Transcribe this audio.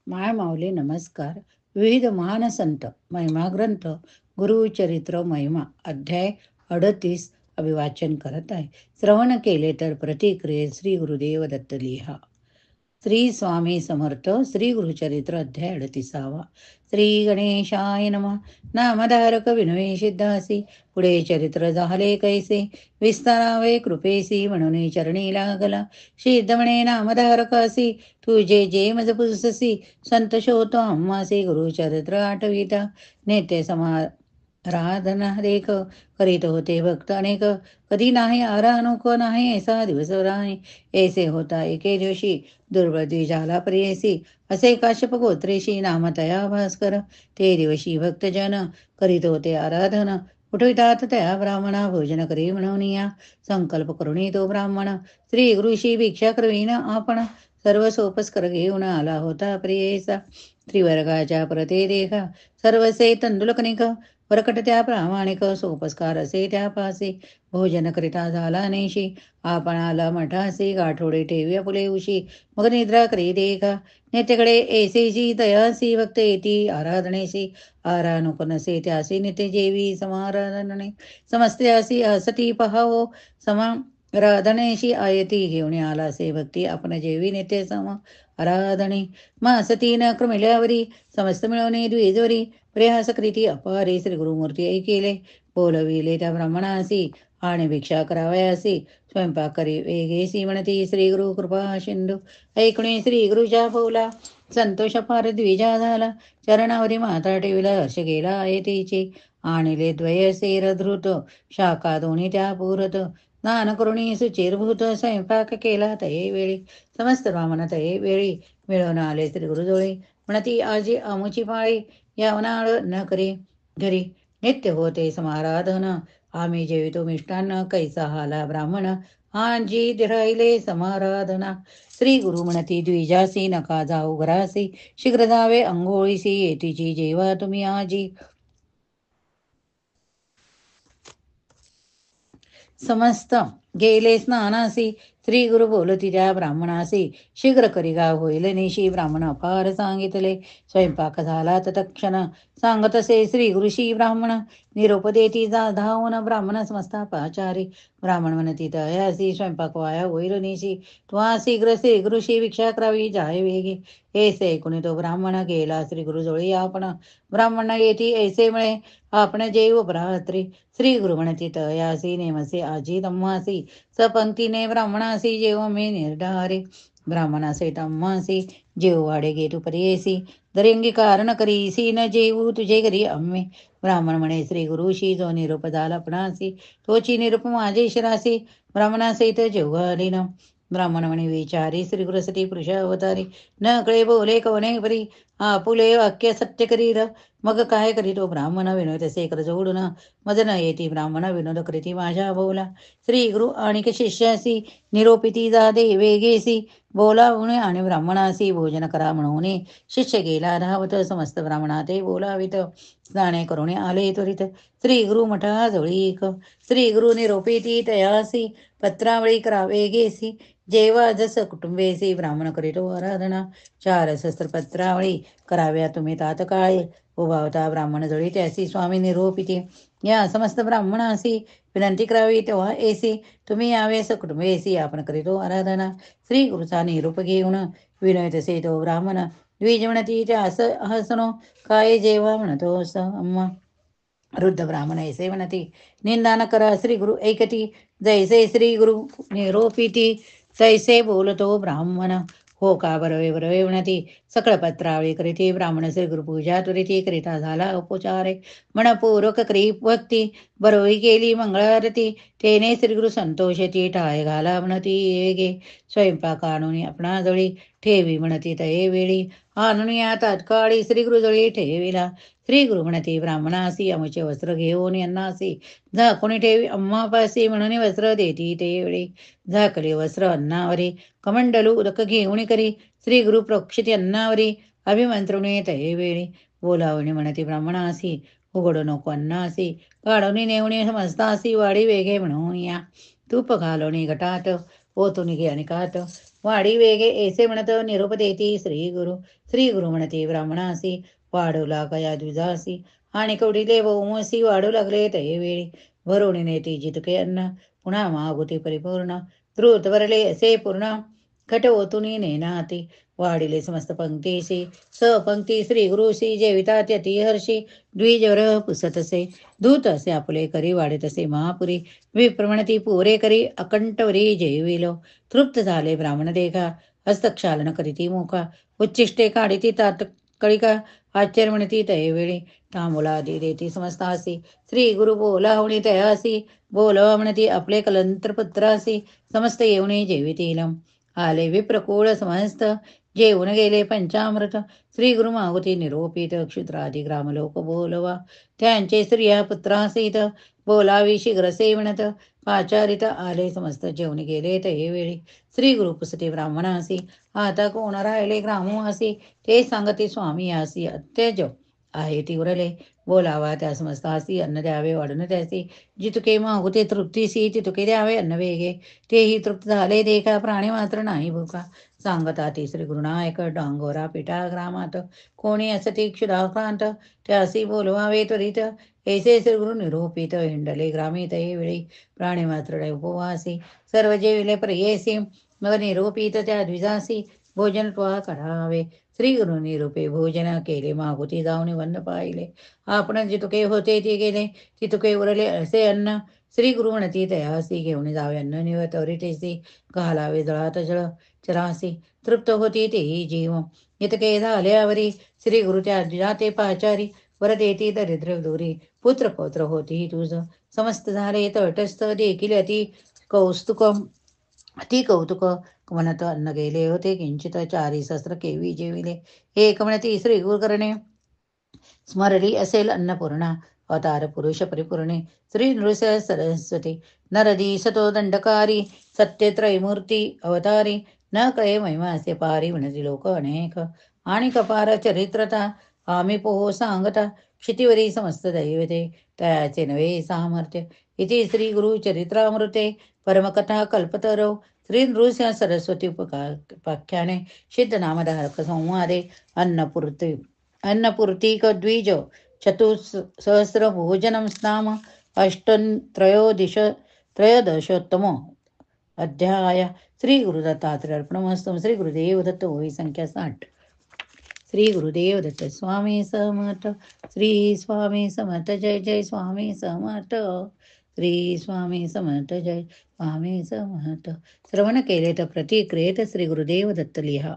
माय माऊली नमस्कार. विविध महान संत महिमा ग्रंथ गुरुचरित्र महिमा अध्याय 38 अभिवाचन करत आहे. श्रवण केले तर प्रतिक्रिये श्री गुरुदेव दत्त लिहा. श्री स्वामी समर्थ. श्री गुरुचरित्र अध्याय 38. श्री गणेशाय नमः. नामधारक विनवे सिद्धासी, पुढे चरित्र झाले कैसे, विस्तारावे कृपेसी, म्हणून चरणी लागला. सिद्ध म्हणे नामधारकासी, तुझे जे मज पुससी, संत शोतो आम्हासी, गुरुचरित्र आठविता. नेते समाराधना देख, करीत होते भक्त अनेक, कधी नाही आरानुक नाही ऐसा दिवस राही. ऐसे होता एके दिवशी, दुर्बळ द्विजाला प्रेयसी, असे काश्यप गोत्रेशी, नाम तया भास्कर. ते दिवशी भक्तजन करीत होते आराधन, उठवितात त्या ब्राह्मणा, भोजन करी म्हणून या. संकल्प करुणी तो ब्राह्मण, श्री गुरुशी भिक्षा करवीन आपण. सर्व सोपस्कर घेऊन आला होता प्रियेचा, त्रिवर्गाच्या परते देखा, सर्वसे तंदुलकनिक, परकट त्या प्रामाणिक, सोपस्कार असे त्या पासे. भोजन करिता झाला नेशी, आपण आला मठासी, गाठोडे ठेवी फुले उशी, मग निद्रा करी देखा. नेतेकडे ऐसेची तयासी, भक्त येती आराधनेशी, आरानुक नसे त्यासी, नित्य जेवी समाराधने, समस्त्यासी असती पहावो, समाराधनेशी आयती घेऊन आलासे भक्ती, आपण जेवी नित्य सम आराधने. मासती न क्रमिल्यावरी, समस्त मिळवणे द्विजवरी, प्रयास करीती अपारे, श्री गुरुमूर्ती ऐकेले, बोलविले त्या ब्राह्मणासी, आणि भिक्षा करावयासी, स्वयंपाक करी वेगेसी, म्हणती श्री गुरु कृपा सिंधू. ऐकणे श्री गुरुच्या बोला, संतोष फार द्विजा झाला, चरणावरी माता ठेविला, हर्ष गेला आयतीची. आणले द्वयसेर धृत, शाखा दोन्ही त्या पुरत, स्नान करुणी सुचिरभूत, स्वयंपाक केला तये वेळी, समस्त ब्राह्मण तये वेळी मिळून आले श्री गुरुजवळी. म्हणती आजी आमुची पाळी, यावनाळ न करे घरी, नित्य होते समाराधन, आम्ही जेवितो मिष्टान्न, कैसा हाला ब्राह्मण, आजी राहिले समाराधना. श्री गुरु म्हणती द्विजासी, नका जाऊ घरासी, शीघ्र जावे अंघोळीसी, येतीची जेवा तुम्ही आजी. समस्त गेले स्नानासी, श्री गुरु बोलती त्या ब्राह्मणासी, शीघ्र करी गा होईल निशी, ब्राह्मण अपार सांगितले, स्वयंपाक झाला तत्क्षण, सांगत असे श्री गुरुशी ब्राह्मण. निरोप देती जा धावून, ब्राह्मण समस्ता पाचारी, ब्राह्मण म्हणती तयासी, स्वयंपाक वाया होईल निशी, त्वा शीघ्र श्री गुरुशी भिक्षा करावी जाय वेगी. ऐसे ऐकून तो ब्राह्मण गेला श्री गुरुजवळी आपण, ब्राह्मण येती ऐसे मिळे, आपण जेव भ्रात्री. श्री गुरु म्हणती तयासी, नेमसे आजी तम्मासी, सपंक्तीने ब्राह्मणासी, जेव मे निर्धारे, ब्राह्मणासे तम्मासी, जेव वाडे गे तू परियेसी, दरेंगी कारण करीसी, न जेऊ तुझे घरी आम्ही. ब्राह्मण म्हणे श्री गुरुशी, जो निरूप झाला आपणासी, तोची निरूप माझे शिरासी, ब्राह्मणासहित जेव घालीन. ब्राह्मण म्हणे विचारी, श्री गुरुसती पुरुष अवतारी, न कळे बोले कवने परी, आपुले वाक्य सत्य करीर. मग काय करीतो ब्राह्मण, विनोद असे कर जोडून, मज न येती ब्राह्मण, विनोद करीती माझ्या बोला. श्री गुरु आणिक शिष्यासी, निरोपिती जा दे वेगेसी, बोलावून आणि ब्राह्मणासी, भोजन करा म्हणून शिष्य गेला धावत, समस्त ब्राह्मणा ते बोलावित, स्नाने करून आले त्वरित श्री गुरु मठा जवळीक. श्री गुरु निरोपिती तयासी, पत्रावळी करा वेगेसी, जेवा जस कुटुंबेसी, ब्राह्मण करीतो आराधना. 4 शस्त्र पत्रावळी कराव्या तुम्ही तात्काळी, उभावता ब्राह्मण जळी त्यासी, स्वामी निरोपिती. या समस्त ब्राह्मणासी विनंती करावी तेव्हा ऐसी, तुम्ही यावे सकुटुंबेसी, आपण करीतो आराधना. श्री गुरुचा निरूप घेऊन विनय तसे तो ब्राह्मण, द्विज म्हणती त्या हसनो, काय जेव्हा म्हणतो अम्मा. वृद्ध ब्राह्मण ऐसे म्हणती, निंदा न करा श्री गुरु ऐकती, जैसे श्री गुरु निरोपिती, तैसे बोलतो ब्राह्मण. हो का बरवे बरवे म्हणती, सकळ पत्रावळी करीती, ब्राह्मण श्री गुरुपूजा त्वरिती करिता झाला उपचारे, मनपूर्वक करी भक्ती, बरोई केली मंगळारती, तेने श्री गुरु संतोषती, टाळे घाला म्हणती येगे, स्वयंपाक आणून आपणाजवळी ठेवी म्हणती तये वेळी, आणून या तात्काळी श्री गुरुजवळी ठेविला. श्री गुरु म्हणती ब्राह्मणासी, अमुचे वस्त्र घेऊन यांनासी, झाकून ठेवी अम्मापासी, म्हणून वस्त्र देती ते वेळी. झाकले वस्त्र अन्नावरी, कमंडलू उदक घेऊन करी, श्री गुरु प्रोक्षित अन्नावरी, अभिमंत्रुणे तये वेळी. बोलावणे म्हणती ब्राह्मणासी, उघडू नको अन्नासी, काढून नेवणे समजतासी, वाडी वेगे म्हणून या. तूप घालवणे घटात, ओतून निघे आणि कात वाडी वेगे ऐसे म्हणत निरोप देती श्री गुरु म्हणते ब्राह्मणासी वाढवला कया द्विजासी आणि कवडीले बहुमसी वाढू लागले तये वेळी भरून नेती जितके अन्न पुन्हा मागुती परिपूर्ण द्रुत वरले असे पूर्ण खट ओतुनी नेनाती वाढिले समस्त पंक्तीसी पंक्ती श्री गुरुसी जेविता त्यती हर्षी द्विजवर पुसतसे दूत असे आपले करी वाढत असे महापुरी विप्रमणती पुरे करी अकंठवरी जेविलो तृप्त झाले ब्राह्मण देखा हस्तक्षालन करीती मुखा उच्चिष्टे काढिती तात्कळिका आश्चर्य म्हणती तये वेळी तांबुलादी देती समस्तासी श्री गुरु बोला होणी तयासी बोलवा म्हणती आपले कलंत्र पुत्रासी समस्त येऊने जेवितील आले विप्रकुळ समस्त जेवून गेले पंचामृत श्री गुरु मागुती निरोपित क्षुद्रादी ग्रामलोक बोलवा त्यांचे स्त्रिया पुत्रासहित बोलावी शीघ्र सेवणत पाचारित आले समस्त जेवण गेले ते वेळी श्री गुरु पुसते ब्राह्मणासी आता कोण राहिले ग्रामवासी ते सांगते स्वामी आसी अत्यज आहे ती उरले बोलावा त्या समस्तासी अन्न द्यावे वाढून त्यासी जितुके मागुते तृप्तीसी तितुके द्यावे अन्न वेगे तेही तृप्त झाले देखा प्राणी मात्र नाही भूका सांगता ती श्री गुरुनायक डांगोरा पिटा ग्रामात कोणी असती क्षुधाक्रांत त्यासी बोलवावे त्वरित ऐसे श्री गुरु निरूपित हिंडले ग्रामीत वेळी प्राणी मात्र उपवासी सर्व जेविले प्रियेसी मग निरूपित त्या द्विजासी भोजन त्वा करावे श्री गुरु निरूपे भोजन केले मागुती जाऊन वन्न पाहिले आपण जितुके होते ते गेले तितुके उरले असे अन्न श्री गुरु म्हणती तयासी घेऊन जावे अन्न निवतवरितेसी घालावे जळात जळ चरासी तृप्त होती तेही जीव इतके झाल्यावरी श्री गुरु त्या जाते पाचारी वर देती दरिद्र दूरी पुत्र पौत्र होती तुझ समस्त झाले तटस्थ देखील अति कौतुक म्हणत अन्न गेले होते किंचित 40 सहस्त्र केवी जेविले एक म्हणती श्री गुरु करणे स्मरली असेल अन्नपूर्णा अवतार पुरुष परिपूर्णे श्री नृस्य सरस्वती नरदी सतो दंडकारी सत्यत्रयमूर्ती अवतारी न कळे महिमा असे पारी म्हणती लोक अनेक आणि कपार चरित्रता आम्ही पोहो सांगता क्षितिवरी समस्त दैवते तयाचे नवे सामर्थ्य इति श्री गुरु चरित्रामृते परमकथा कल्पतरो श्री नृसिंह सरस्वती उपाख्याने सिद्ध नामधारक संवादे अन्नपूर्तिक द्विज चतुसहस्र भोजनं नाम त्रयोदशोत्तम अध्याय श्री गुरुदत्तात्रय अर्पणमस्तु श्री गुरुदेव दत्त होई संख्या 60 श्री गुरुदेव दत्त स्वामी समर्थ श्री स्वामी समर्थ जय जय स्वामी समर्थ श्री स्वामी समर्थ जय स्वामी समर्थ श्रवण केले तर प्रतिक्रियेत श्री गुरुदेव दत्त लिहा